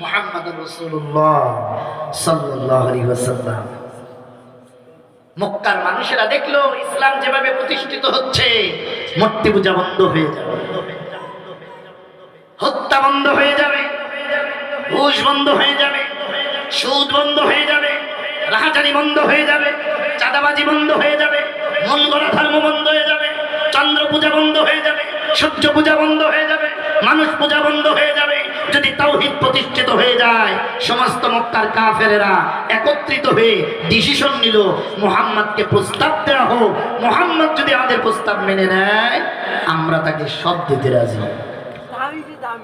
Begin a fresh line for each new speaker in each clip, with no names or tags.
মুহাম্মাদুর রাসূলুল্লাহ সাল্লাল্লাহু আলাইহি ওয়াসাল্লাম। মক্কার মানুষেরা দেখলো ইসলাম যেভাবে প্রতিষ্ঠিত হচ্ছে, মূর্তি পূজা বন্ধ হয়ে যাবে, হত্যা বন্ধ হয়ে যাবে, ঘুষ বন্ধ হয়ে যাবে, সুদ বন্ধ হয়ে যাবে, রাহাজানি বন্ধ হয়ে যাবে, চাঁদাবাজি বন্ধ হয়ে যাবে, মন গড়া ধর্ম বন্ধ হয়ে যাবে, চন্দ্র পূজা বন্ধ হয়ে যাবে, সূর্য পূজা বন্ধ হয়ে যাবে, মানুষ পূজা বন্ধ হয়ে যাবে। যদি তাওহীদ প্রতিষ্ঠিত হয়ে যায়, সমস্ত মক্কার কাফেরেরা একত্রিত হয়ে ডিসিশন নিল মুহাম্মদকে প্রস্তাব দেওয়া হোক, মুহাম্মদ যদি আমাদের প্রস্তাব মেনে নেয় আমরা তাকে সব দিতে রাজি।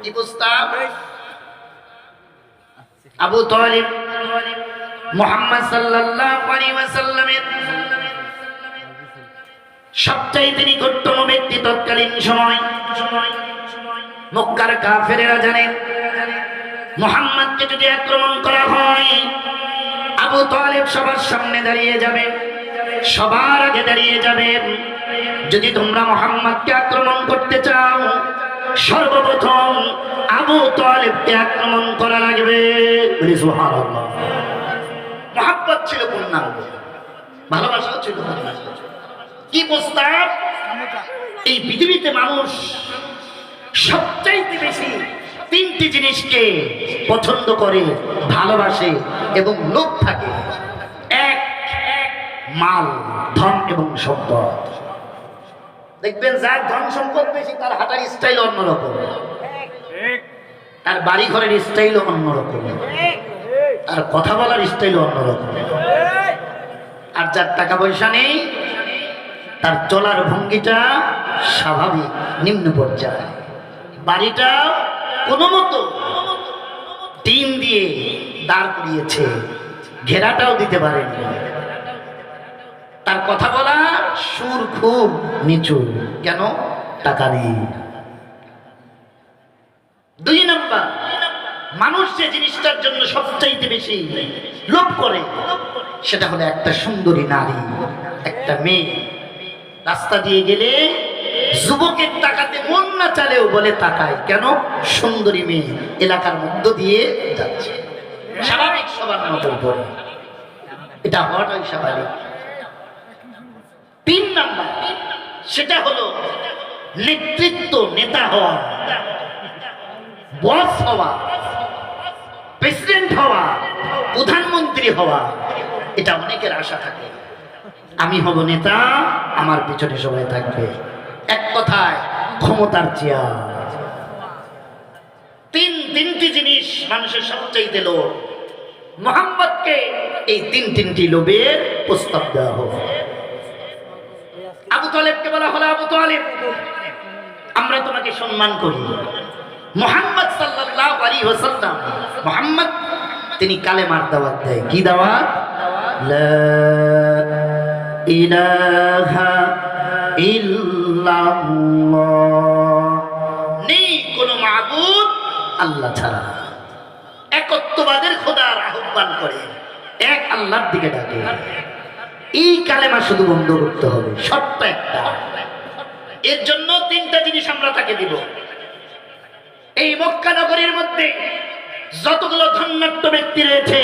কি প্রস্তাব? আবু তালিব মুহাম্মদ সাল্লাল্লাহু আলাইহি ওয়াসাল্লামের সবচাইতে নিকটতম ব্যক্তি। তৎকালীন সময় মক্কার কাফেরেরা জানে মুহাম্মদকে যদি আক্রমণ করা হয় আবু তালিব সবার সামনে দাঁড়িয়ে যাবে, সবার আগে দাঁড়িয়ে যাবে। যদি তোমরা মুহাম্মদকে আক্রমণ করতে চাও সর্বপ্রথম আবু তালিবকে আক্রমণ করা লাগবে। সুবহানাল্লাহ। মহব্বত ছিল পূর্ণাঙ্গ, ভালোবাসাও ছিল পূর্ণাঙ্গ। কি প্রস্তাব? এই পৃথিবীতে মানুষ সবচাইতে বেশি তিনটি জিনিসকে পছন্দ করে, ভালোবাসে এবং লোভ থাকে। এক, মাল, ধন এবং সম্পদ। দেখবেন যার ধন সম্পদ বেশি তার হাঁটার স্টাইল অন্যরকম, তার বাড়ি ঘরের স্টাইল অন্যরকম, তার কথা বলার স্টাইল অন্যরকম। আর যার টাকা পয়সা নেই তার চলার ভঙ্গিটা স্বাভাবিক, নিম্ন পর্যায়ে। বাড়িটা কোনো মতো টিন দিয়ে দাঁড় করিয়েছে, ঘেরাটাও দিতে পারেনি। তার কথা বলা সুর খুব নিচু, কেন? টাকা নেই। দুই নাম্বার, মানুষ যে জিনিসটার জন্য সবচাইতে বেশি লোভ করে সেটা হলো একটা সুন্দরী নারী, একটা মেয়ে। রাস্তা দিয়ে গেলে যুবকের তাকাতে মন না চালেও বলে তাকায়, কেন? সুন্দরী মেয়ে এলাকার মধ্য দিয়ে যাচ্ছে, স্বাভাবিক সবার মতো করে, এটা হওয়াটাই স্বাভাবিক। তিন নাম্বার, সেটা হলো নেতৃত্ব, নেতা হওয়া, বস হওয়া, প্রেসিডেন্ট হওয়া, প্রধানমন্ত্রী হওয়া। এটা অনেকের আশা থাকে, আমি হব নেতা, আমার পিছনে সবাই থাকবে। এক কথায় ক্ষমতার চেয়ার। তিনটি জিনিস মানুষের সবচাইতে লোভ। মুহাম্মদকে এই তিনটি লোভের প্রস্তাব দেওয়া হোক। আবু তালেবকে বলা হলো, আবু তালেব আমরা তোমাকে সম্মান করি। মুহাম্মদ সাল্লাল্লাহু আলাইহি ওয়াসাল্লাম, মুহাম্মদ তিনি কালেমার দাওয়াত দেয়। কি দাওয়াত? লা ইলাহা ইল্লাল্লাহ, নেই কোনো মাবুদ আল্লাহ ছাড়া। একত্ববাদের খোদার আহ্বান করে, এক আল্লাহর দিকে ডাকে। এই কালেমা শুধু বন্ধ করতে হবে, শর্ত একটা। এর জন্য তিনটা জিনিস আমরা তাকে দিব। এই মক্কা নগরীর মধ্যে যতগুলো ধন্যাঢ্য ব্যক্তি রয়েছে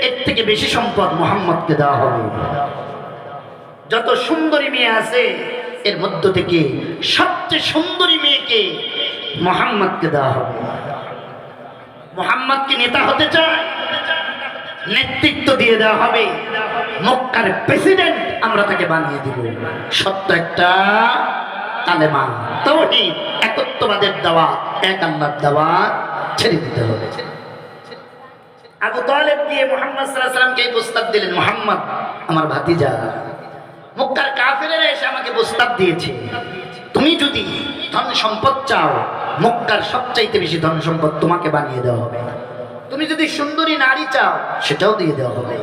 এর থেকে বেশি সম্পদ মুহাম্মদকে দেওয়া হবে। যত সুন্দরী মেয়ে আছে এর মধ্য থেকে সবচেয়ে সুন্দরী মেয়েকে মুহাম্মদকে দেওয়া হবে। মুহাম্মদকে নেতা হতে চায়, নেতৃত্ব দিয়ে দেওয়া হবে। মক্কার প্রেসিডেন্ট আমরা তাকে বানিয়ে দিব। সত্য একটা কালেমা, তাওহীদ, একত্ববাদের দাওয়াত, এক আল্লাহর দাওয়াত ছেড়ে দিতে হবে। আবু তালেব গিয়ে মুহাম্মদ সাল্লাল্লাহু আলাইহি ওয়াসাল্লামকে প্রস্তাব দিলেন, মুহাম্মদ আমার ভাতিজা, মক্কার কাফেরেরা এসে আমাকে প্রস্তাব দিয়েছে, তুমি যদি ধন সম্পদ চাও মক্কার সবচাইতে বেশি ধন সম্পদ তোমাকে বানিয়ে দেওয়া হবে। তুমি যদি সুন্দরী নারী চাও সেটাও দিয়ে দেওয়া হবে।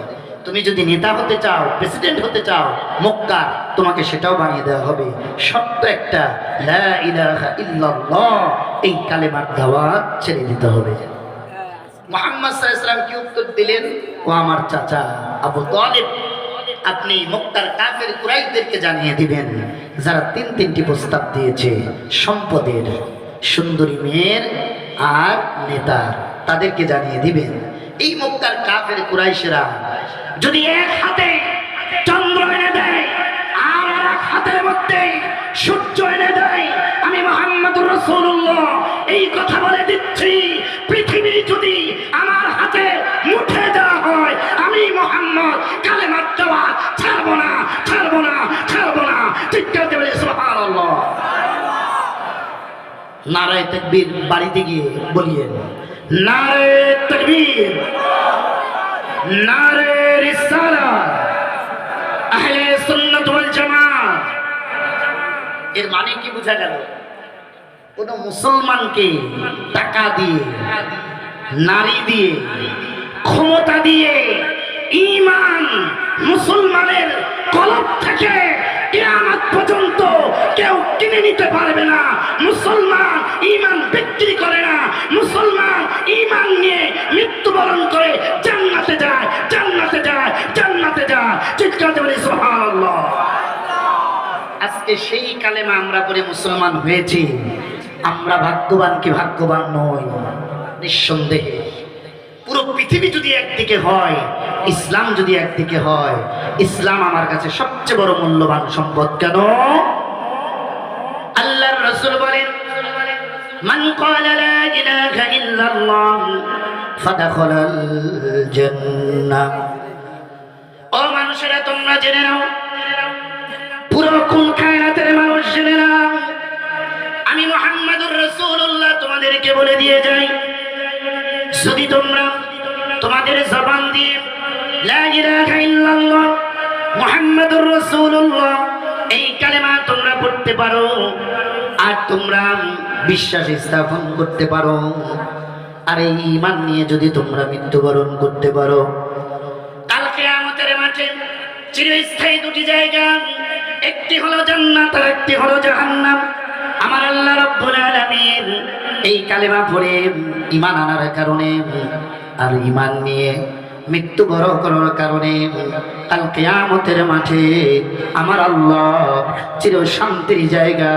তুমি যদি নেতা হতে চাও, প্রেসিডেন্ট হতে চাও মক্কার, তোমাকে সেটাও বানিয়ে দেওয়া হবে। সত্য একটা, লা ইলাহা ইল্লাল্লাহ, এই কালেমার দাওয়াত ছেড়ে দিতে হবে। মুহাম্মদ সাল্লাল্লাহু আলাইহি ওয়াসাল্লাম কি উত্তর দিলেন? ও আমার চাচা আবু তালেব, আপনি মক্কার কাফের কুরাইশদেরকে জানিয়ে দিবেন যারা তিনটি প্রস্তাব দিয়েছে, সম্পদের, সুন্দরী মেয়ের আর নেতার। তাদেরকে জানিয়ে দিবেন এই মক্কার কাফের কুরাইশরা যদি এক হাতে চন্দ্র এনে দেয় আর এক হাতের মধ্যে সূর্য এনে দেয়, আমি মুহাম্মদুর রাসূলুল্লাহ এই কথা বলে দিচ্ছি, পৃথিবী যদি আমার হাতে মুঠে দেওয়া হয়, আমি মুহাম্মদ কালেমার দেওয়া ছাড়বো না, ছাড়বো না, ছাড়বো না। চিৎকার দিয়ে বলি সুবহানাল্লাহ। নারায়ে তাকবীর বাড়িতে গিয়ে বলিয়েন, নারায়ে তাকবীর, নারে রিসালাত, আহলে সুন্নাত ওয়াল জামাত। এর মানে কি বোঝা গেল? কোন মুসলমানকে টাকা দিয়ে, নারী দিয়ে, ক্ষমতা দিয়ে ঈমান মুসলমানের কলব থেকে কিয়ামত পর্যন্ত কেউ কিনে নিতে পারবে না। মুসলমান ঈমান বিক্রি করে না, মুসলমান ঈমান নিয়ে মৃত্যুবরণ করে জান্নাতে যায়, জান্নাতে যায়, জান্নাতে যায়। চিৎকার দিয়ে বলি সুবহানাল্লাহ। আজকে সেই কালেমা আমরা পড়ে মুসলমান হয়েছি, আমরা ভাগ্যবান কি ভাগ্যবান নই? নিঃসন্দেহে পুরো পৃথিবী যদি একদিকে হয়, ইসলাম যদি একদিকে হয়, ইসলাম আমার কাছে সবচেয়ে বড় মূল্যবান সম্পদ। কেন? আল্লাহর রাসূল বলেন, মান ক্বালা লা ইলাহা ইল্লাল্লাহ ফাদাখালাল জান্নাহ। ও মানুষেরা, তোমরা জেনে নাও, পুরো কুল কায়নাতের মানুষ জেনে নাও, আমি মুহাম্মদুর রাসূলুল্লাহ তোমাদেরকে বলে দিয়ে যাই, যদি তোমরা তোমাদের জবান দিয়ে লা ইলাহা ইল্লাল্লাহ মুহাম্মাদুর রাসূলুল্লাহ এই কালেমা তোমরা পড়তে পারো, আর তোমরা বিশ্বাস স্থাপন করতে পারো, আর এই ঈমান নিয়ে যদি তোমরা মৃত্যুবরণ করতে পারো, কাল কিয়ামতের মাঠে চিরস্থায়ী দুটি জায়গা, একটি হলো জান্নাত আর একটি হলো জাহান্নাম। আমার আল্লাহ রাব্বুল আলামিন এই কালেমা পড়ে ঈমান আনার কারণে আর ঈমান নিয়ে মৃত্যুবরণ করার কারণে কাল কিয়ামতের মাঠে আমার আল্লাহ চির শান্তির জায়গা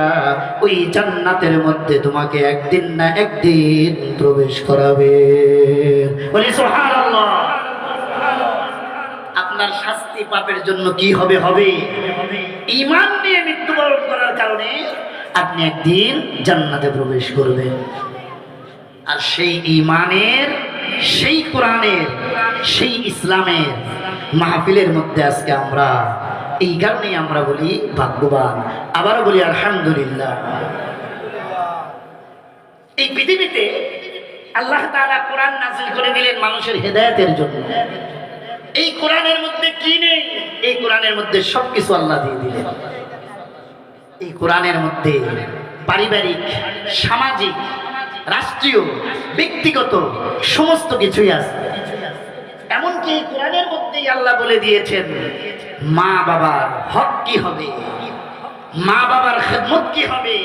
ওই জান্নাতের মধ্যে তোমাকে একদিন না একদিন প্রবেশ করাবে। বলি সুবহানাল্লাহ। আপনার শাস্তি পাপের জন্য কি হবে? হবে ঈমান নিয়ে মৃত্যুবরণ করার কারণে আপনি একদিন জান্নাতে প্রবেশ করবেন। আর সেই ঈমানের, সেই কোরআনের, সেই ইসলামের মাহফিলের মধ্যে আজকে আমরা, এই কারণেই আমরা বলি ভাগ্যবান। আবারও বলি আলহামদুলিল্লাহ। এই পৃথিবীতে আল্লাহ তাআলা কোরআন নাযিল করে দিলেন মানুষের হেদায়েতের জন্য। এই কোরআনের মধ্যে কি নেই? এই কোরআনের মধ্যে সবকিছু আল্লাহ দিয়ে দিলেন। এই কোরআনের মধ্যে পারিবারিক, সামাজিক, রাষ্ট্রীয়, ব্যক্তিগত সমস্ত কিছুই আছে। এমনকি এই কোরআনের মধ্যেই আল্লাহ বলে দিয়েছেন মা বাবার হক কি হবে, মা বাবার খেদমত কি হবে,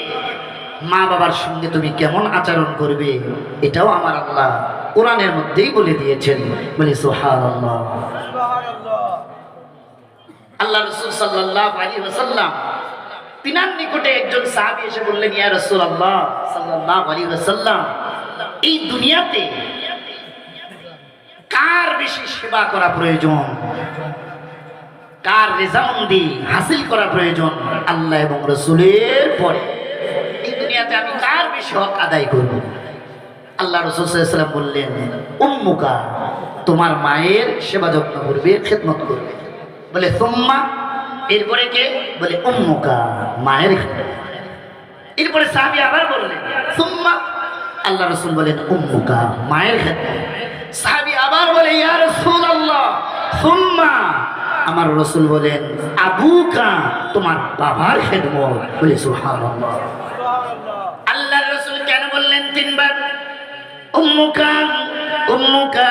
মা বাবার সঙ্গে তুমি কেমন আচরণ করবে, এটাও আমার আল্লাহ কোরআনের মধ্যেই বলে দিয়েছেন। বলি সুবহানাল্লাহ। আল্লাহ রাসূল সাল্লাল্লাহু আলাইহি ওয়াসাল্লাম তিনার নিকটে একজন সাহাবী এসে বললেন, ইয়া রাসূলুল্লাহ সাল্লাল্লাহু আলাইহি ওয়াসাল্লাম, এই দুনিয়াতে কার বেশি সেবা করা প্রয়োজন, কার রেজামন্দি হাসিল করা প্রয়োজন আল্লাহ এবং রাসূলের পরে? এই দুনিয়াতে আমি কার বেশি হক আদায় করব? আল্লাহ রাসূল সাল্লাল্লাহু আলাইহি ওয়াসাল্লাম বললেন, উম্মুকা, তোমার মায়ের সেবা যত্ন করবে, খেদমত করবে। বলে সুম্মা, এরপরে কে? বলে উম্মুকা, মায়ের খেদমত। এরপরে সাহাবী আবার বললেন সুম্মা, আল্লাহ রাসূল বলেন উম্মুকা, মায়ের খেদমত। সাহাবী আবার বলে ইয়া রাসূলুল্লাহ সুম্মা, আমার রাসূল বলেন আবুকা, তোমার বাবার খেদমত। বলে সুবহানাল্লাহ। আল্লাহর রাসূল কেন বললেন তিনবার উম্মুকা, উম্মুকা,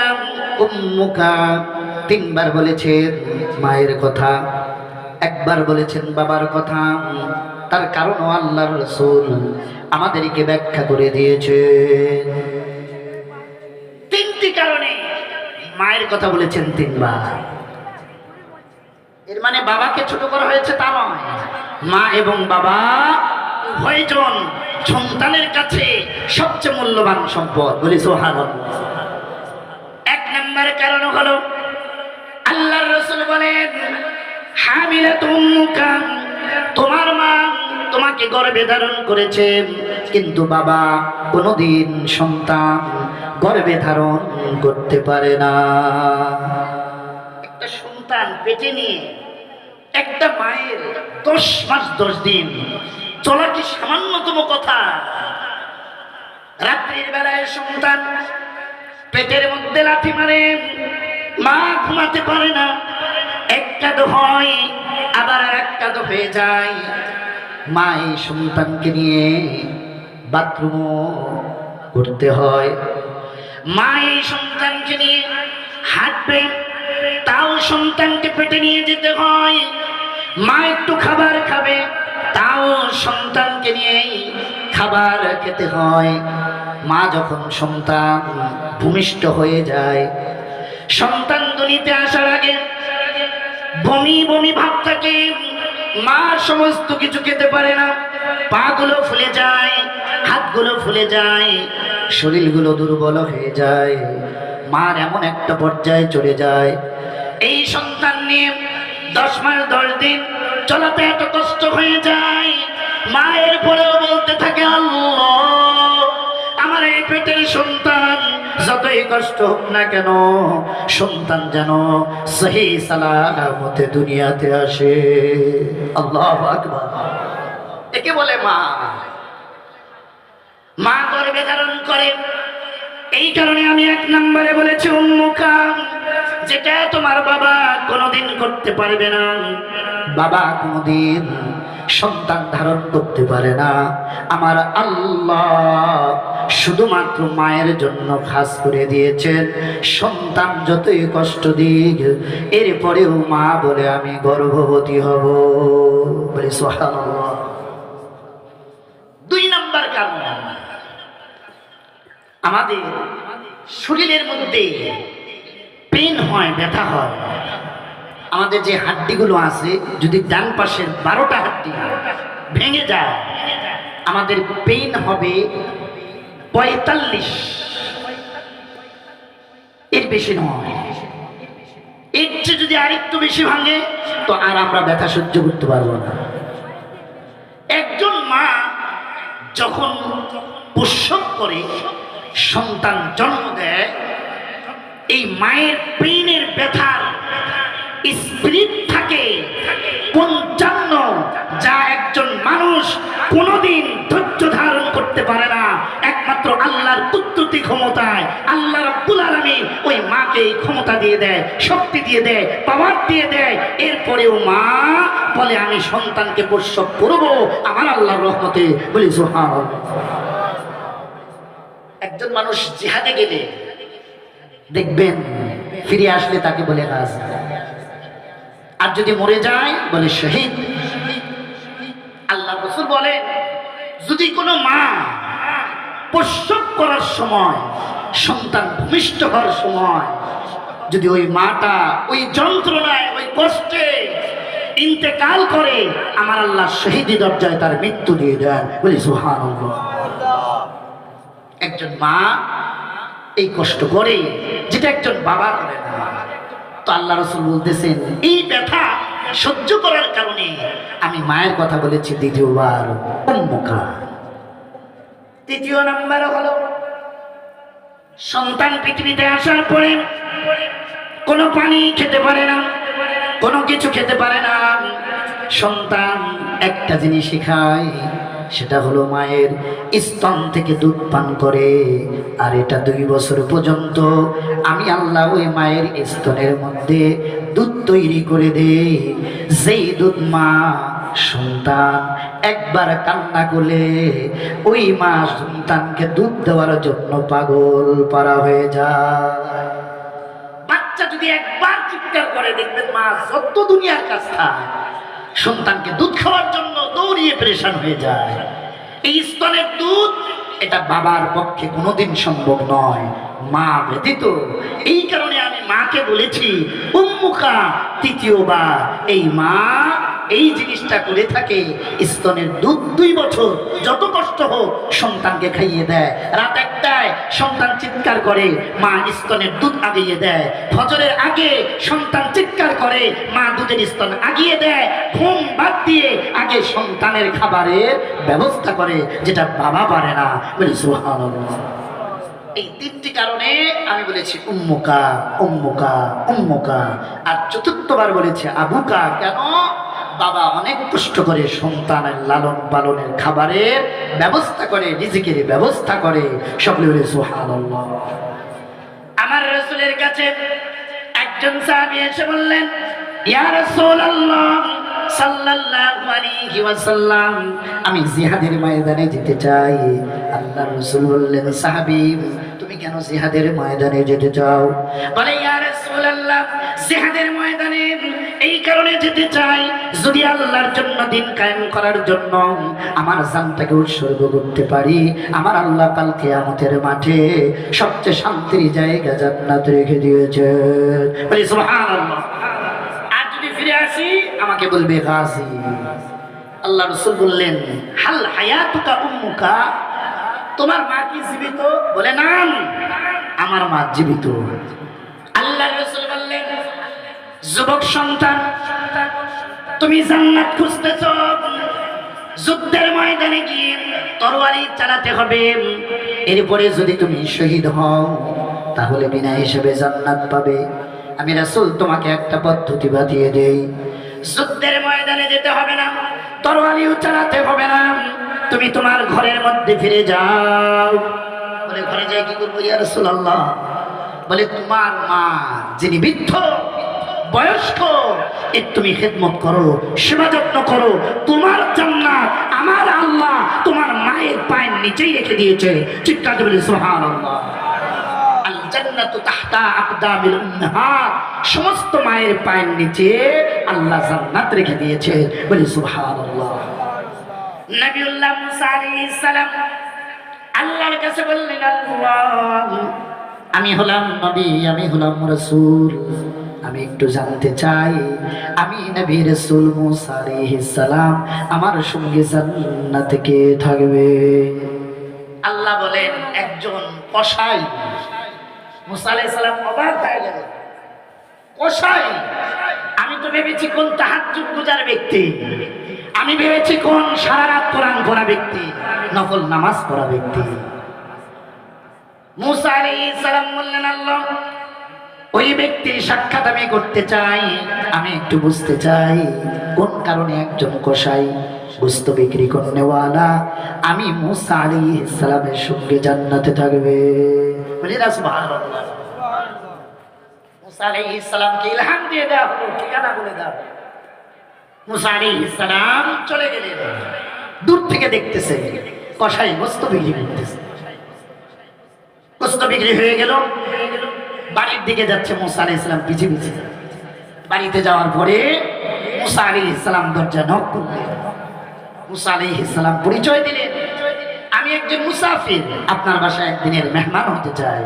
উম্মুকা? তিনবার বলেছেন মায়ের কথা, একবার বলেছেন বাবার কথা। তার কারণ আল্লাহর রাসূল আমাদেরকে ব্যাখ্যা করে দিয়েছে। তিনটি কারণে মায়ের কথা বলেছেন তিনবার। এর মানে বাবাকে ছোট করা হয়েছে তা নয়। মা এবং বাবা উভয়জন সন্তানের কাছে সবচেয়ে মূল্যবান সম্পদ। বলি সুবহানাল্লাহ। নম্বর কারণ হলো আল্লাহর রাসূল বলেন হামিলাতুম উম্মুকা, তোমার মা তোমাকে গর্ভে ধারণ করেছে, কিন্তু বাবা কোনোদিন সন্তান গর্ভে ধারণ করতে পারে না। একটা সন্তান পেটে নিয়ে একটা মায়ের 10 মাস 10 দিন চলা কি সামান্যতম কথা? রাত্রির বেলায় সন্তান পেটের মধ্যে লাথি মারে, মা ঘুমাতে পারে না, এক কাঁধ হয় আবার এক কাঁধ হয়ে যায়। মা এই সন্তানকে নিয়ে বাথরুমও করতে হয়, মা এই সন্তানকে নিয়ে হাঁটবে, তাও সন্তানকে পেটে নিয়ে যেতে হয়। মা একটু খাবার খাবে, তাও সন্তানকে নিয়ে খাবার খেতে হয়। মা যখন সন্তান ভূমিষ্ঠ হয়ে যায়, সন্তান দুনিয়াতে আসার আগে বমি বমি ভাব থাকে, মা সমস্ত কিছু খেতে পারে না, পা গুলো ফুলে যায়, হাতগুলো ফুলে যায়, শরীরগুলো দুর্বল হয়ে যায়। মার এমন একটা পর্যায়ে চলে যায়, এই সন্তান নিয়ে 10 মাস 10 দিন চলাতে এত কষ্ট হয়ে যায়। মায়ের পরেও বলতে থাকে আল্লাহ, আমার এই পেটের সন্তান যতই কষ্ট হোক না কেন, সন্তান যেন সহি সালামতে দুনিয়াতে আসে। আল্লাহু আকবার। একে বলে মা। মা গর্ভে ধারণ করে। এই কারণে আমি 1 নম্বরে বলেছি উম্মুকা, যেটা তোমার বাবা কোনোদিন করতে পারবে না। বাবা কোনোদিন সন্তান ধারণ করতে পারে না। আমার আল্লাহ শুধুমাত্র মায়ের জন্য খাস করে দিয়েছেন, সন্তান যতই কষ্ট দিক এরপরেও মা বলে আমি গর্ভবতী হব। বলে সুবহানাল্লাহ। 2 নম্বর কারণ, আমাদের শরীরের মধ্যে পেইন হয়, ব্যথা হয়। আমাদের যে হাড্ডিগুলো আছে, যদি ডান পাশের 12টা হাড্ডি ভেঙে যায়, আমাদের পেইন হবে 45, এর বেশি নয়। এর চেয়ে যদি আরেকটু বেশি ভাঙে তো আর আমরা ব্যথা সহ্য করতে পারবো না। একজন মা যখন প্রসব করে সন্তান জন্ম দেয়, এই মায়ের পেইনের ব্যথার স্পিরিট থাকে 55, যা একজন মানুষ কোনোদিন ধৈর্য ধারণ করতে পারে না। একমাত্র আল্লাহর কুদরতি ক্ষমতায় আল্লাহ রাব্বুল আলামিন ওই মাকে এই ক্ষমতা দিয়ে দেয়, শক্তি দিয়ে দেয়, পাওয়ার দিয়ে দেয়। এরপরেও মা বলে আমি সন্তানকে প্রসব করব আমার আল্লাহর রহমতে। বলি সুবহানাল্লাহ। একজন মানুষ জিহাদে গেলে দেখবেন ফিরে আসলে তাকে বলে গাজী, আর যদি মরে যায় বলে শহীদ। আল্লাহ রাসূল বলে, যদি কোনো মা প্রসব করার সময়, সন্তান ভূমিষ্ঠ হওয়ার সময় যদি ওই মাটা ওই যন্ত্রণায় ওই কষ্টে ইন্তেকাল করে, আমার আল্লাহ শহীদি দরজায় তার মৃত্যু দিয়ে দেন। বলি সুবহানাল্লাহ। একজন মা এই কষ্ট করে যেটা একজন বাবা করে না। তো আল্লাহ রাসূল বলতেছেন, এই ব্যথা সহ্য করার কারণে আমি মায়ের কথা বলেছি 2বার উম্মুকা। 3 নম্বর হলো সন্তান পৃথিবীতে আসার পরে কোনো পানি খেতে পারে না, কোনো কিছু খেতে পারে না। সন্তান একটা জিনিসই খায়, সেটা হলো মায়ের স্তন থেকে দুধ পান করে। আর এটা 2 বছর পর্যন্ত আমি আল্লাহ ওই মায়ের স্তনের মধ্যে দুধ তৈরি করে দেই। যেই দুধ মা সন্তান একবার কান্না করলে ওই মা সন্তানকে দুধ দেওয়ার জন্য পাগল পারা হয়ে যায়। বাচ্চা যদি একবার চিৎকার করে, দেখবেন মা যত দুনিয়ার কাজ খায়, সন্তানকে দুধ খাওয়ার জন্য দৌড়িয়ে পরেশান হয়ে যায়। এই স্তনের দুধ এটা বাবার পক্ষে কোনোদিন সম্ভব নয়, মা ব্যতীত। এই কারণে আমি মাকে বলেছি উম্মুকা 3বার। এই মা এই জিনিসটা করে থাকে, স্তনের দুধ 2 বছর যত কষ্ট হোক সন্তানকে খাইয়ে দেয়। রাত 1টায় সন্তান চিৎকার করে, মা স্তনের দুধ আগিয়ে দেয়। ফজরের আগে সন্তান চিৎকার করে, মা দুধের স্তন আগিয়ে দেয়। ঘুম বাদ দিয়ে আগে সন্তানের খাবারের ব্যবস্থা করে, যেটা বাবা পারে না। বলি সুবহানাল্লাহ। এই তিনটি কারণে আমি বলেছি উম্মুকা উম্মুকা উম্মুকা, আর চতুর্থবার বলেছে আবুকা। কেন? বাবা অনেক কষ্ট করে সন্তানের লালন পালনের খাবারের ব্যবস্থা করে, রিজিকের ব্যবস্থা করে। সকলে বলে সুবহানাল্লাহ। আমার রাসূলের কাছে একজন সাহাবী এসে বললেন, ইয়া রাসূলুল্লাহ সাল্লাল্লাহু আলাইহি ওয়াসাল্লাম, আমি জিহাদের ময়দানে যেতে চাই। আল্লাহর রাসূল বললেন, সাহাবী তুমি কেন জিহাদের ময়দানে যেতে চাও? বলে, ইয়া রাসূলুল্লাহ জিহাদের ময়দানে এই কারণে যেতে চাই, যদি আল্লাহর জন্য দিন কায়েম করার জন্য আমার জানটাকে উৎসর্গ করতে পারি, আমার আল্লাহ কাল কিয়ামতের মাঠে সবচেয়ে শান্তির জায়গা জান্নাত রেখে দিয়েছে। বলি সুবহানাল্লাহ। আর যদি ফিরে আসি আমাকে বলবে গাজী। আল্লাহ রাসূল বললেন, হাল হায়াতুকা উম্মুকা, তোমার মা কি জীবিত? বলে, নাম, আমার মা জীবিত। আল্লাহ রাসূল বললেন, যুবক সন্তান, তুমি জান্নাত খুঁজতেছ, যুদ্ধের ময়দানে গিয়ে তরবারি চালাতে হবে। এরপরে যদি তুমি শহীদ হও তাহলে বিনা হিসেবে জান্নাত পাবে। আমি রাসূল তোমাকে একটা পদ্ধতি বাতিয়ে দেই, যুদ্ধের ময়দানে যেতে হবে না, তরবারিও চালাতে হবে না, তুমি তোমার ঘরের মধ্যে ফিরে যাও। বলে, ঘরে যাই কি করবো ইয়া রাসূলুল্লাহ? বলে, তোমার মা যিনি বৃদ্ধ বয়স্ক, এর তুমি খেদমত করো, সেবা যত্ন করো। তোমার জান্নাত আমার আল্লাহ তোমার মায়ের পায়ের নিচেই রেখে দিয়েছে। চিৎকার করে বলি সুবহানাল্লাহ। আল জান্নাতু তাহতা আকদামিল উম্মাহাত, সমস্ত মায়ের পায়ের নিচে আল্লাহ জান্নাত রেখে দিয়েছে। বলি সুবহানাল্লাহ। নবিউল্লাহ মুসা আলাইহিস সালাম আল্লাহর কাছে বললেন, আল্লাহ আমি হলাম নবী, আমি হলাম রাসূল, আমি একটু জানতে চাই, আমি নবী রাসূল মুসা আলাইহিস সালাম, আমার সঙ্গে জান্নাতে কে থাকবে? আল্লাহ বলেন, একজন কসাই। মুসা আলাইহিস সালাম অবাক হয়ে গেলেন, কসাই? আমি তো ভেবেছি কোন তাহাজ্জুদ গুজার ব্যক্তি, আমি ভেবেছি কোন সারা রাত কোরআন পড়া ব্যক্তি, নফল নামাজ পড়া ব্যক্তি। মুসা আলাইহিস সালাম বললেন, আল্লাহ ওই ব্যক্তির সাক্ষাৎ আমি করতে চাই, আমি একটু বুঝতে চাই কোন কারণে একজন কসাই গোশত বিক্রি করনেওয়ালা আমি মুসা আলাইহিস সালামের সঙ্গে জান্নাতে থাকবে। বলি না সুবহানাল্লাহ। মুসা আলাইহিস সালামকে ইলহাম দিয়ে দেওয়া হলো, ঠিকানা বলে দাও। মুসা আলাইহিস সালাম চলে গেলেন, দূর থেকে দেখতেছে কসাই গোশত বিক্রি করতেছে। গোশত বিক্রি হয়ে গেল, বাড়ির দিকে যাচ্ছে মুসা আলাইহিস সালাম পিছে পিছে। বাড়িতে যাওয়ার পরে মুসা আলাইহিস সালাম দরজা নক করলেন। মুসা আলাইহিস সালাম পরিচয় দিলেন, আমি একজন মুসাফির, আপনার বাসায় একদিনের মেহমান হতে চাই।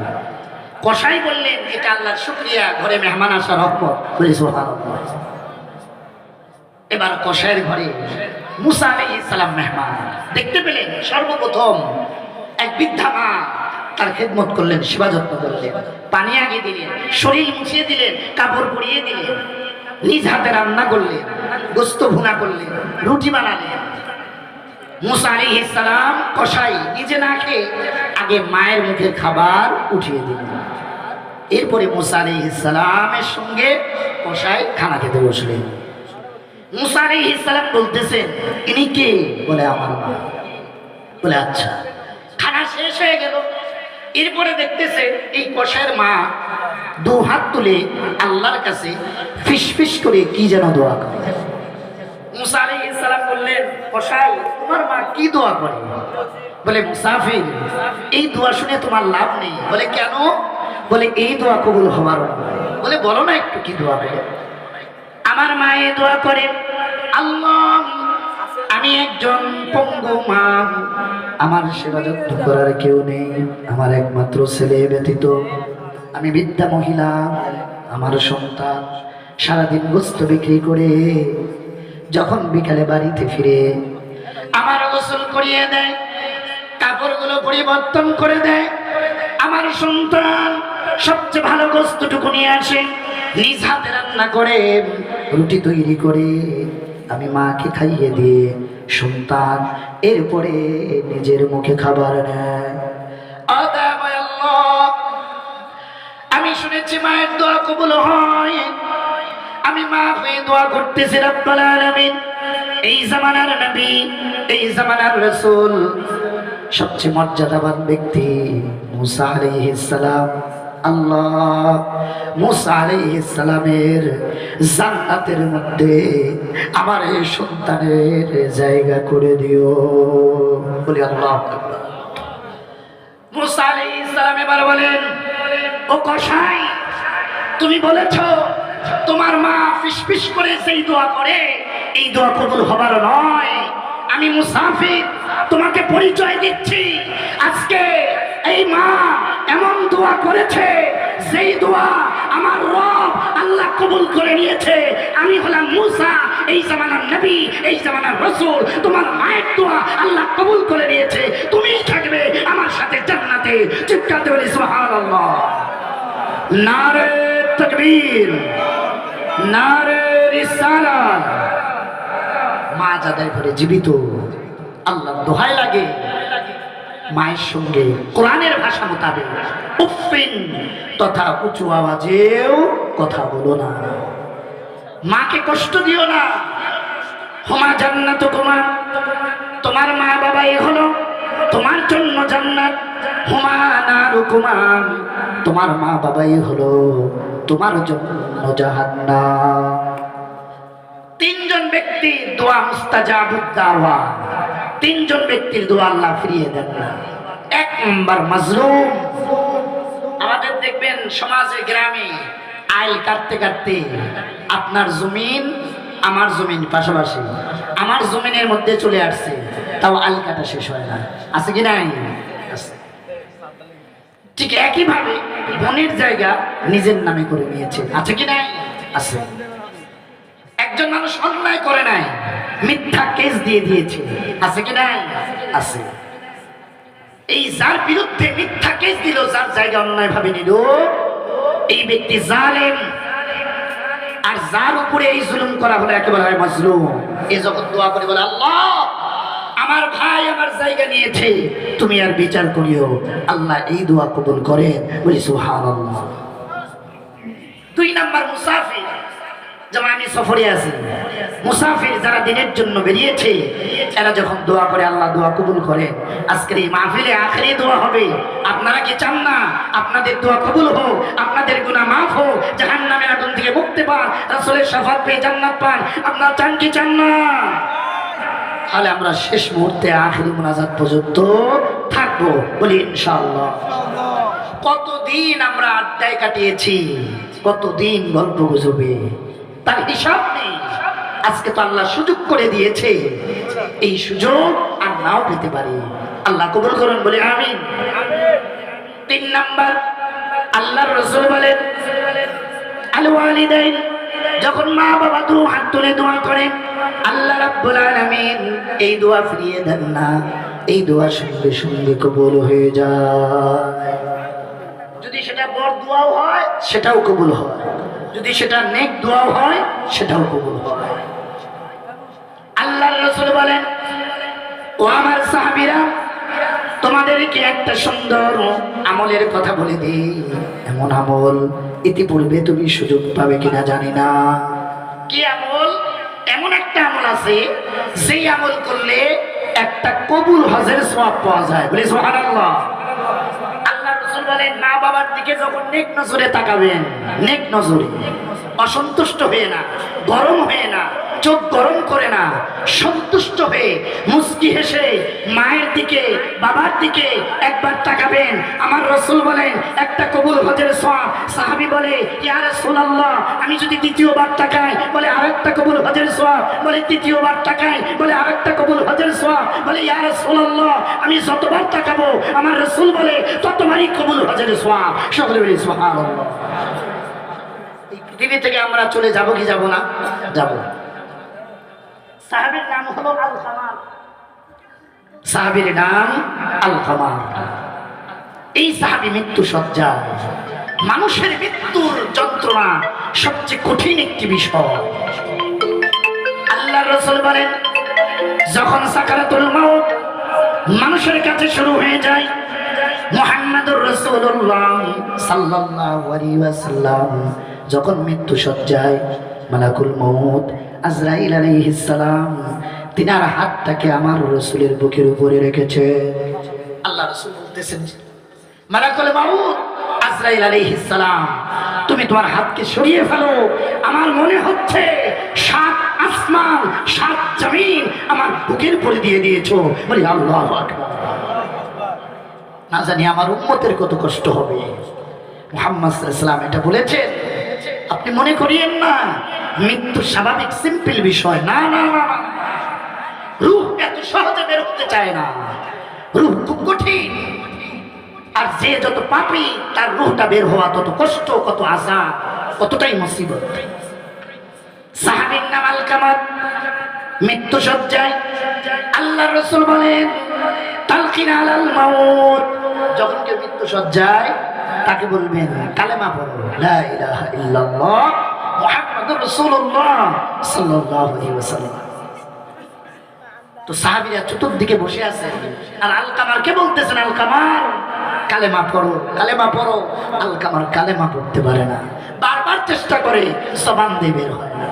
কসাই বললেন, এটা আল্লাহর শুকরিয়া, ঘরে মেহমান আসা রহমত। বলি সুবহানাল্লাহ। এবার কসাইয়ের ঘরে মুসা আলাইহিস সালাম মেহমান দেখতে পেলেন। সর্বপ্রথম এক বৃদ্ধা মা তার খেদমত করলেন, সেবা যত্ন করলেন, পানি আগিয়ে দিলেন, শরীর মুছিয়ে দিলেন, কাপড় পরিয়ে দিলেন, নিজ হাতে রান্না করলেন, গোশত ভুনা করলেন, রুটি বানালেন। মুসা আলাইহিস সালাম কসাই নিজে না খেয়ে আগে মায়ের মুখের খাবার উঠিয়ে দিলেন। এরপরে মুসা আলাইহিস সালামের সঙ্গে কসাই খানা খেতে বসলেন। মুসা আলাইহিস সালাম বলতেছেন, ইনি কে? বলে, আমার মা। বলে, আচ্ছা। খানা শেষ হয়ে গেল, এরপরে দেখতেছে এই কসাইয়ের মা দু হাত তুলে আল্লাহর কাছে ফিস ফিস করে কি যেন দোয়া করে। মুসা আলাইহিস সালাম বললেন, কসাই তোমার মা কি দোয়া করে? বলে, মুসাফির, এই দোয়া শুনে তোমার লাভ নেই। বলে, কেন? বলে, এই দোয়া কবুল হবার। বলে, বলো না একটু কি দোয়া করে? আমার মা এই দোয়া করে, আল্লাহ আমি একজন পঙ্গু মা, আমার সেবা যত্ন করার কেউ নেই, আমার একমাত্র ছেলে ব্যতীত, আমি বৃদ্ধা মহিলা, আমার সন্তান সারাদিন গোশত বিক্রি করে যখন বিকালে বাড়িতে ফিরে আমার গোসল করিয়ে দেয়, কাপড়গুলো পরিবর্তন করে দেয়, আমার সন্তান সবচেয়ে ভালো গোস্তটুকু নিয়ে আসে, নিজ হাতে রান্না করে রুটি তৈরি করে আমি মাকে খাইয়ে দিয়ে সন্তান এরপরে নিজের মুখে খাবার নেয়। আমি শুনেছি মায়ের দোয়া কবুল হয়। আমি মা হয়ে দোয়া করতেছি রব্বুল আলামিন, এই জামানার নবী, এই জামানার রাসূল, সবচেয়ে মর্যাদাবান ব্যক্তি মুসা আলাইহিস সালাম, আল্লাহ মুসা আলাইহিস সালামের জান্নাতের মধ্যে আমার এই সন্তানের জায়গা করে দিও। বলি আল্লাহু আকবার। মুসা আলাইহিস সালাম এবার বলেন, ও কসাই, তুমি বলেছো তোমার মা ফিসফিস করে সেই দোয়া করে, এই দোয়া কবুল হবার নয়। আমি মুসাফির, তোমাকে পরিচয় দিচ্ছি, আজকে এই মা এমন দোয়া করেছে যেই দোয়া আমার রব আল্লাহ কবুল করে নিয়েছে। আমি হলাম মুসা, এই জামানার নবী, এই জামানার রাসূল। তোমার মায়ের দোয়া আল্লাহ কবুল করে নিয়েছে, তুমিই থাকবে আমার সাথে জান্নাতে। চিৎকার করে সুবহানাল্লাহ। নারে তাকবীর, নারে রিসালাত। মা যাদের ঘরে জীবিত, আল্লাহর দোহাই লাগে মায়ের সঙ্গে কোরআনের ভাষা মোতাবেক উফিন তথা উঁচু আওয়াজেও কথা বলো না, মাকে কষ্ট দিও না। হুমা জান্নাতুকুমা, তোমার মা বাবাই হলো তোমার জন্য জান্নাত। হুমা নারুকুমা, তোমার মা বাবাই হলো তোমার জন্য জাহান্নাম। তিনজন ব্যক্তির দোয়া মুস্তাজাবুদ দাওয়া, তিনজন ব্যক্তির দোয়া আল্লাহ ফিরিয়ে দেন না। এক নম্বর মাজলুম। আমাদের দেখবেন সমাজে গ্রামে আইল কাটতে কাটতে আপনার জমিন আমার জমিন পাশাপাশি, আমার জমিনের মধ্যে চলে আসছে, তাও আইল কাটা শেষ হয় না। আছে কি নাই? আছে। ঠিক একইভাবে বোনের জায়গা নিজের নামে করে নিয়েছে। আছে কি নাই? আছে। একজন মানুষ অন্যায় করে নাই, মিথ্যা কেস দিয়ে দিয়েছে। আছে কি নাই? আছে। এই যার বিরুদ্ধে মিথ্যা কেস দিল, যার জায়গা অন্যায় ভাবে নিল, এই ব্যক্তি জালেম। আর যার উপরে এই জুলুম করা হলো একেবারে হয় মাজলুম। এ যখন দোয়া করে বলে, আল্লাহ আমার ভাই আমার জায়গা নিয়েছে, তুমি আর বিচার করিও, আল্লাহ এই দোয়া কবুল করেন। বলি সুবহানাল্লাহ। দুই নাম্বার মুসাফির। যেমন আমি সফরে আছি, মুসাফির যারা দিনের জন্য বেরিয়েছে, এরা যখন দোয়া করে আল্লাহ দোয়া কবুল করেন। আজকের এই মাহফিলে আখেরি দোয়া হবে। আপনারা কি চান না আপনাদের দোয়া কবুল হোক, আপনাদের গুনাহ মাফ হোক, জাহান্নামের আগুন থেকে মুক্তি পান, রাসূলের শাফাত পেয়ে জান্নাত পান? আপনারা চান কি চান না? তাহলে আমরা শেষ মুহূর্তে আখেরি মুনাজাত পর্যন্ত থাকবো। বলি ইনশাআল্লাহ। কতদিন আমরা আড্ডায় কাটিয়েছি, কতদিন গল্প গুজবে, তার হিসাব নেই। আজকে তো আল্লাহ সুযোগ করে দিয়েছে, এই সুযোগ আর নাও পেতে পারি। আল্লাহ কবুল করুন, বলে আমিন। তিন নাম্বার, আল্লাহর রাসূল বলেন, আল ওয়ালিদাইন, যখন মা বাবা দু হাত তুলে দোয়া করে, আল্লাহ রাব্বুল আলামিন এই দোয়া ফিরিয়ে দেন না, এই দোয়া সঙ্গে সঙ্গে কবুল হয়ে যায়। যদি সেটা বড় দোয়াও হয় সেটাও কবুল হয়, যদি সেটা নেক দোয়াও হয় সেটাও কবুল হয়। আল্লাহর রাসূল বলেন, ও আমার সাহাবীরা, তোমাদেরকে একটা সুন্দর আমলের কথা বলে দিই। এমন আমল ইতিপূর্বে তুমি সুযোগ পাবে কিনা জানি না। কি আমল? এমন একটা আমল আছে, যেই আমল করলে একটা কবুল হজের সওয়াব পাওয়া যায়। বলে সুবহানাল্লাহ। আল্লাহর রাসূল বলেন, মা বাবার দিকে যখন নেক নজরে তাকাবেন, নেক নজরে, অসন্তুষ্ট হয়ে না, গরম হয়ে না, চোখ গরম করে না, সন্তুষ্ট হয়ে মুস্কি হেসে মায়ের দিকে বাবার দিকে একবার তাকাবেন। আমার রাসূল বলেন একটা কবুল হজের সওয়াব। সাহাবী বলে, ইয়া রাসূলুল্লাহ, আমি যদি দ্বিতীয়বার তাকাই, বলে আরেকটা কবুল হজের সওয়াব। বলে তৃতীয়বার তাকাই, বলে আরেকটা কবুল হজের সওয়াব। বলে ইয়া রাসূলুল্লাহ, আমি যতবার তাকাবো, আমার রাসূল বলে ততবারই কবুল হজের সওয়াব। সকলে বলি সুবহানাল্লাহ। এই পৃথিবী থেকে আমরা চলে যাব কি যাব না? যাব। সাহাবীর নাম হলো আল খামার। সাহাবীর নাম আল খামার। এই সাহাবী মৃত্যু সজ্জায়। মানুষের মৃত্যুর যন্ত্রণা সবচেয়ে কঠিন একটি বিষয়। আল্লাহর রাসূল বলেন, যখন সাকারাতুল মাউত মানুষের কাছে শুরু হয়ে যায়, মুহাম্মাদুর রাসূলুল্লাহ সাল্লাল্লাহু আলাইহি ওয়াসাল্লাম যখন মৃত্যু সজ্জায়, মালাকুল মউত আজরাইল আলাইহিস সালাম তিনার হাতটাকে আমার রাসূলের বুকের উপরে রেখেছে। আল্লাহ রাসূল বলতেছেন, মালাকুল মউত আজরাইল আলাইহিস সালাম, তুমি তোমার হাতকে সরিয়ে ফেলো। আমার মনে হচ্ছে 7 আসমান 7 জমিন আমার বুকের উপরে দিয়ে দিয়েছো। বলি আল্লাহু আকবার। না জানি আমার উম্মতের কত কষ্ট হবে। মুহাম্মদ সাল্লাল্লাহু আলাইহি ওয়াসাল্লাম এটা বলেছেন। আপনি মনে করিয়েন না মৃত্যু স্বাভাবিক সিম্পল বিষয়। না না না, রূহ এত সহজে বের হতে চায় না, রূহ খুব কঠিন। আর যে যত পাপী তার রূহটা বের হওয়া তত কষ্ট, কত আযাব, কতটাই মুসিবত। সাহাবীর নাম আলকামা, মৃত্যু সজ্জায়। আল্লাহর রাসূল বলেন, তালকিন আলাল মাউত, যখন কেউ মৃত্যু সজ্জায় তাকে বলবেন কালেমা পড়ো, লা ইলাহা ইল্লাল্লাহ মুহাম্মাদুর রাসূলুল্লাহ সাল্লাল্লাহু আলাইহি ওয়াসাল্লাম। তো সাহাবীরা চতুর্দিকে বসে আছেন আর আলকামারকে বলতেছেন, আলকামার কালেমা পড়ো, কালেমা পড়ো। আলকামার কালেমা পড়তে পারে না, বারবার চেষ্টা করে, জবান দিয়ে বের হয় না।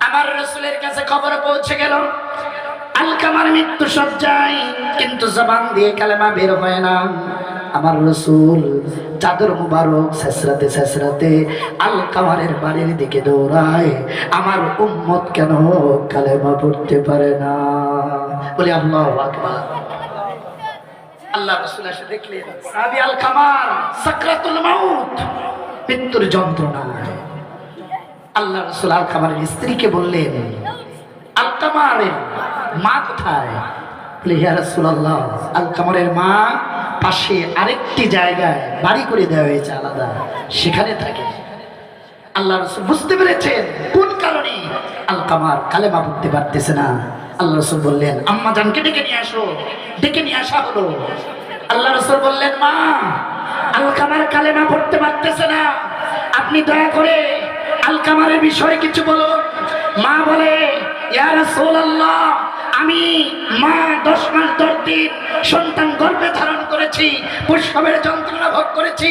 আমার রাসূলের কাছে খবর পৌঁছে গেল আলকামার মৃত্যু সজ্জায়, কিন্তু জবান দিয়ে কালেমা বের হয় না। আমার রাসূল চাদর মুবারক ছেঁচড়াতে ছেঁচড়াতে আলকামারের বাড়ির দিকে দৌড়ায়, আমার উম্মত কেন কালেমা পড়তে পারে না? বলি আল্লাহু আকবার। আল্লাহ রাসূল এসে দেখলেন সাহাবী আলকামার সাকরাতুল মাউত, মৃত্যুর যন্ত্রণা। আল্লাহ রাসূল আলকামারের স্ত্রীকে বললেন, আলকামারের মা কোথায়? বলে ইয়া রাসূলুল্লাহ, আলকামারের মা পাশে আরেকটি জায়গায় বাড়ি করে দেওয়া হয়েছে আলাদা, সেখানে থাকে। আল্লাহ রাসূল বুঝতে পেরেছেন কোন কারণে আলকামার কালেমা পড়তে পারতেছে না। আল্লাহ রাসূল বললেন, আম্মা জানকে ডেকে নিয়ে আসো। ডেকে নিয়ে আসা হলো। আল্লাহ রাসূল বললেন, মা, আলকামার কালেমা পড়তে পারতেছে না, আপনি দয়া করে আলকামারের বিষয়ে কিছু বলুন। মা বলে, ইয়া রাসূলুল্লাহ, আমি মা 10 মাস 10 দিন সন্তান গর্ভে ধারণ করেছি, প্রসবের যন্ত্রণা ভোগ করেছি,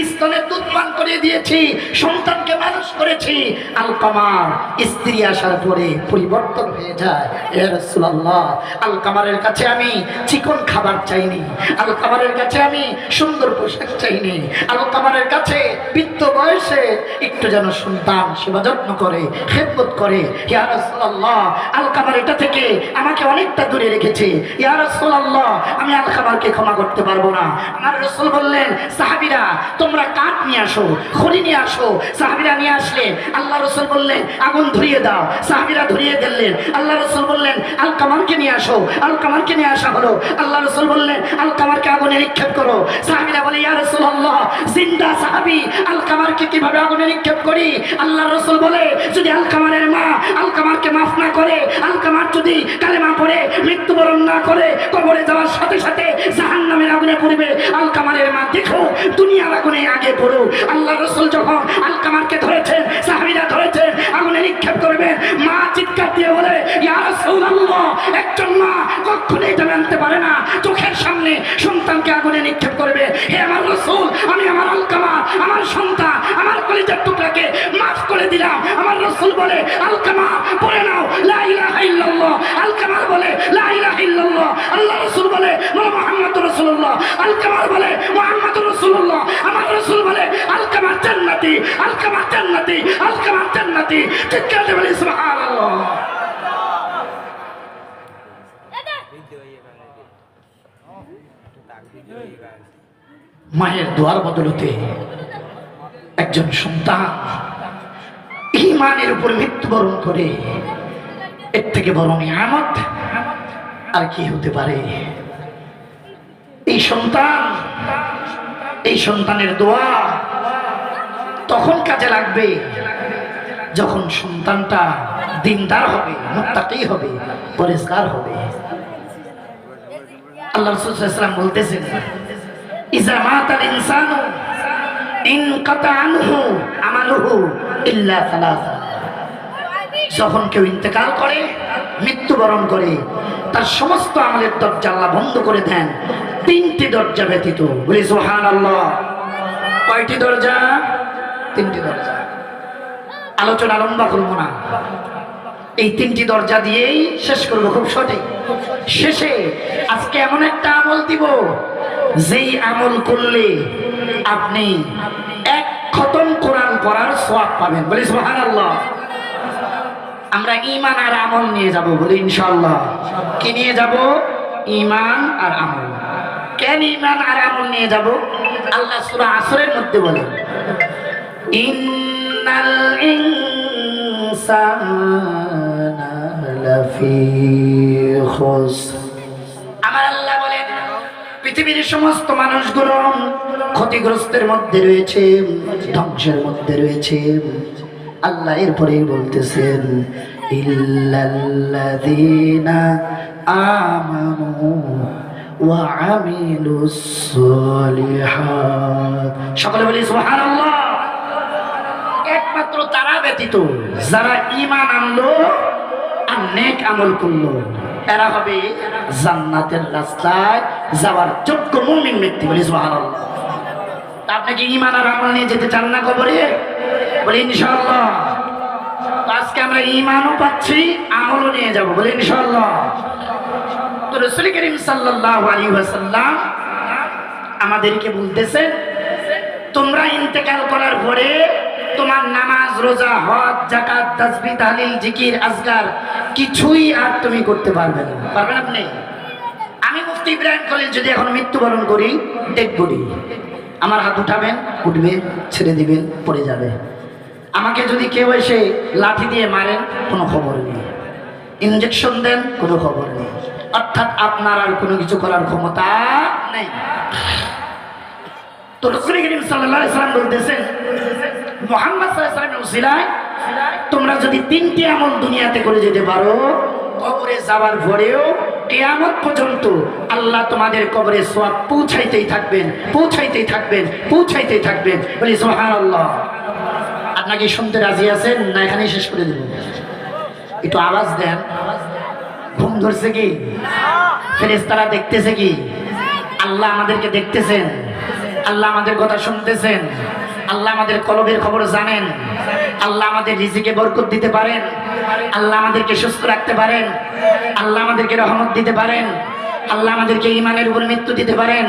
স্তনের দুধ পান করিয়ে দিয়েছি, সন্তানকে মানুষ করেছি। আলকামার স্ত্রী আসার পরে পরিবর্তন হয়ে যায়। ইয়া রাসূলুল্লাহ, আলকামারের কাছে আমি চিকন খাবার চাইনি, আলকামারের কাছে আমি সুন্দর পোশাক চাইনি, আলকামারের কাছে বৃদ্ধ বয়সে একটু যেন সন্তান সেবা যত্ন করে, খেদমত করে। ইয়া রাসূলুল্লাহ, আলকামার এটা থেকে আমাকে অনেকটা দূরে রেখেছে। ইয়া রাসূলুল্লাহ, আমি আলকামারকে ক্ষমা করতে পারবো না। আমার রাসূল বললেন, সাহাবীরা তোমরা কাঠ নিয়ে আসো, খড়ি নিয়ে আসো। সাহাবীরা নিয়ে আসলেন। আল্লাহ রাসূল বললেন, আগুন ধরিয়ে দাও। সাহাবীরা ধরিয়ে দিলেন। আল্লাহ রাসূল বললেন, আলকামারকে নিয়ে আসো। আলকামারকে নিয়ে আসা হলো। আল্লাহ রাসূল বললেন, আলকামারকে আগুনে নিক্ষেপ করো। সাহাবীরা বলে, ইয়া রাসূলুল্লাহ, জিন্দা সাহাবী আলকামারকে কিভাবে আগুনে নিক্ষেপ করি? আল্লাহ রাসূল বলে, যদি আলকামারের মা আলকামারকে মাফ না করে, আলকামার যদি কালেমা পড়ে মৃত্যুবরণ না করে, কবরে যাওয়ার সাথে সাথে জাহান্নামের আগুনে পড়বে। আলকামারের মা দেখো দুনিয়ার আগুনে আগে পড়ো। আল্লাহ রাসূল যখন আলকামারকে ধরেছেন, সাহাবীরা ধরেছেন, আগুনে নিক্ষেপ করবে, মা চিৎকার দিয়ে বলে, ইয়া রাসূলুল্লাহ, একজন মা কখনোই এটা মানতে পারে না চোখের সামনে সন্তানকে আগুনে নিক্ষেপ করবে। হে আমার রাসূল, আমি আমার আলকামা, আমার সন্তান, আমার কলিজার টুকরাকে মাফ করে দিলাম। আমার রাসূল বলে, আলকামা পড়ে নাও লা ইলাহা ইল্লাল্লাহ। আলকামার বলে, লা ইলাহা ইল্লাল্লাহ। আল্লাহ রাসূল বলে, মুহাম্মাদুর রাসূলুল্লাহ। আলকামার বলে, মুহাম্মাদুর রাসূলুল্লাহ। আমার রাসূল বলে, আলকামার জান্নাতি, আলকামার জান্নাতি, আলকামার জান্নাতি। চিৎকার দিয়ে বলি সুবহানাল্লাহ। মায়ের দোয়ার বদলতে একজন সন্তান ঈমানের উপর মৃত্যুবরণ করে, এর থেকে বড় নিয়ামত আর কি হতে পারে? এই সন্তান, এই সন্তানের দোয়া তখন কাজে লাগবে যখন সন্তানটা দিনদার হবে, মুত্তাকি হবে, পরিষ্কার হবে। আল্লাহ রাসূল সাল্লাল্লাহু আলাইহি ওয়াসাল্লাম বলতেছেন, ইজা মাতাল ইনসানু ইনকাতা আনহু আমালুহু ইল্লা সালাসা, যখন কেউ ইন্তেকাল করে, মৃত্যুবরণ করে, তার সমস্ত আমলের দরজা আল্লাহ বন্ধ করে দেন তিনটি দরজা ব্যতীত। বলি সুবহানাল্লাহ। কয়টি দরজা? তিনটি দরজা। আলোচনা লম্বা করবো না, এই তিনটি দরজা দিয়েই শেষ করবো খুব সঠিক। শেষে আজকে এমন একটা আমল দিব, যেই আমল করলে আপনি এক খতম কোরআন পড়ার সওয়াব পাবেন। বলি সুবহানাল্লাহ। আমরা ঈমান আর আমল নিয়ে যাব, বলি ইনশাআল্লাহ। কি নিয়ে যাব? ঈমান আর আমল। কেন ঈমান আর আমল নিয়ে যাব? আল্লাহ সূরা আসরের মধ্যে বলেন, ইন্নাল ইনসানা লাফি খুসর। আমার আল্লাহ বলেন, পৃথিবীর সমস্ত মানুষগুলো ক্ষতিগ্রস্তের মধ্যে রয়েছে, ধ্বংসের মধ্যে রয়েছে। আল্লাহ এরপরে বলতেছেন, ইল্লাল্লাযীনা আমানু ওয়া আমিলুস সলিহাত। সকলে বলি সুবহানাল্লাহ। একমাত্র তারা ব্যতীত যারা ঈমান আনলো আর নেক আমল করলো, এরা হবে জান্নাতের রাস্তায় যাওয়ার যোগ্য মুমিন ব্যক্তি। বলি সুবহানাল্লাহ। আপনি কি ঈমান আর আমল নিয়ে যেতে চান না কবরে? বলি ইনশাআল্লাহ। আজকে আমরা ঈমানও পাচ্ছি, আমলও নিয়ে যাব, বলি ইনশাআল্লাহ। তো রাসূল করিম সাল্লাল্লাহু আলাইহি ওয়াসাল্লাম আমাদেরকে বলতেছেন, তোমরা ইন্তেকাল করার পরে তোমার নামাজ, রোজা, হজ, যাকাত, তাসবিহ, তাহলিল, জিকির, আজকার কিছুই আর তুমি করতে পারবে না। পারবেন আপনি? আমি মুফতি ইব্রাহিম খলিল যদি এখন মৃত্যুবরণ করি, দেখবি আমার হাত উঠাবেন, উঠবে, ছেড়ে দিবেন, পড়ে যাবে। আমাকে যদি কেউ এসে লাঠি দিয়ে মারেন, কোনো খবর নেই। ইনজেকশন দেন, কোনো খবর নেই। অর্থাৎ আপনার আর কোনো কিছু করার ক্ষমতা নেই। তো রাসূল করিম সাল্লাল্লাহু আলাইহি ওয়াসাল্লাম বলতেছেন, মুহাম্মদ সাল্লাল্লাহু আলাইহি ওয়াসাল্লামের উসিলায় তোমরা যদি তিনটি আমল দুনিয়াতে করে যেতে পারো, কবরে যাওয়ার পরেও কিয়ামত পর্যন্ত আল্লাহ তোমাদের কবরে সওয়াব পৌঁছাইতেই থাকবেন, পৌঁছাইতেই থাকবেন, পৌঁছাইতেই থাকবেন। বলি সুবহানাল্লাহ। আপনাকে শুনতে রাজি আছেন না এখানেই শেষ করে দেব? একটু আওয়াজ দেন। ঘুম ধরছে কি? ফেরেশতারা দেখতেছে কি? আল্লাহ আমাদেরকে দেখতেছেন, আল্লাহ আমাদের কথা শুনতেছেন, আল্লাহ আমাদের কলবের খবর জানেন, আল্লাহ আমাদের রিজিকে বরকত দিতে পারেন, আল্লাহ আমাদেরকে সুস্থ রাখতে পারেন, আল্লাহ আমাদেরকে রহমত দিতে পারেন, আল্লাহ আমাদেরকে ঈমানের উপর মৃত্যু দিতে পারেন,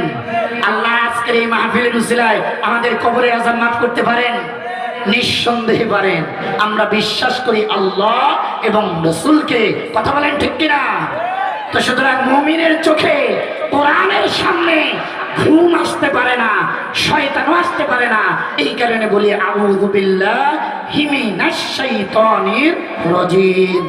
আল্লাহ আজকের এই মাহফিলের উসিলায় আমাদের কবরের আযাব মাফ করতে পারেন। নিঃসন্দেহে পারেন। আমরা বিশ্বাস করি আল্লাহ এবং রাসূলকে। কথা বলেন ঠিক কিনা? তো সুতরাং মুমিনের চোখে কোরআনের সামনে ঘুম আসতে পারে না, শয়তানও আসতে পারে না। এই কারণে বলি আউযু বিল্লাহি মিনাশ শাইতানির রাজীম।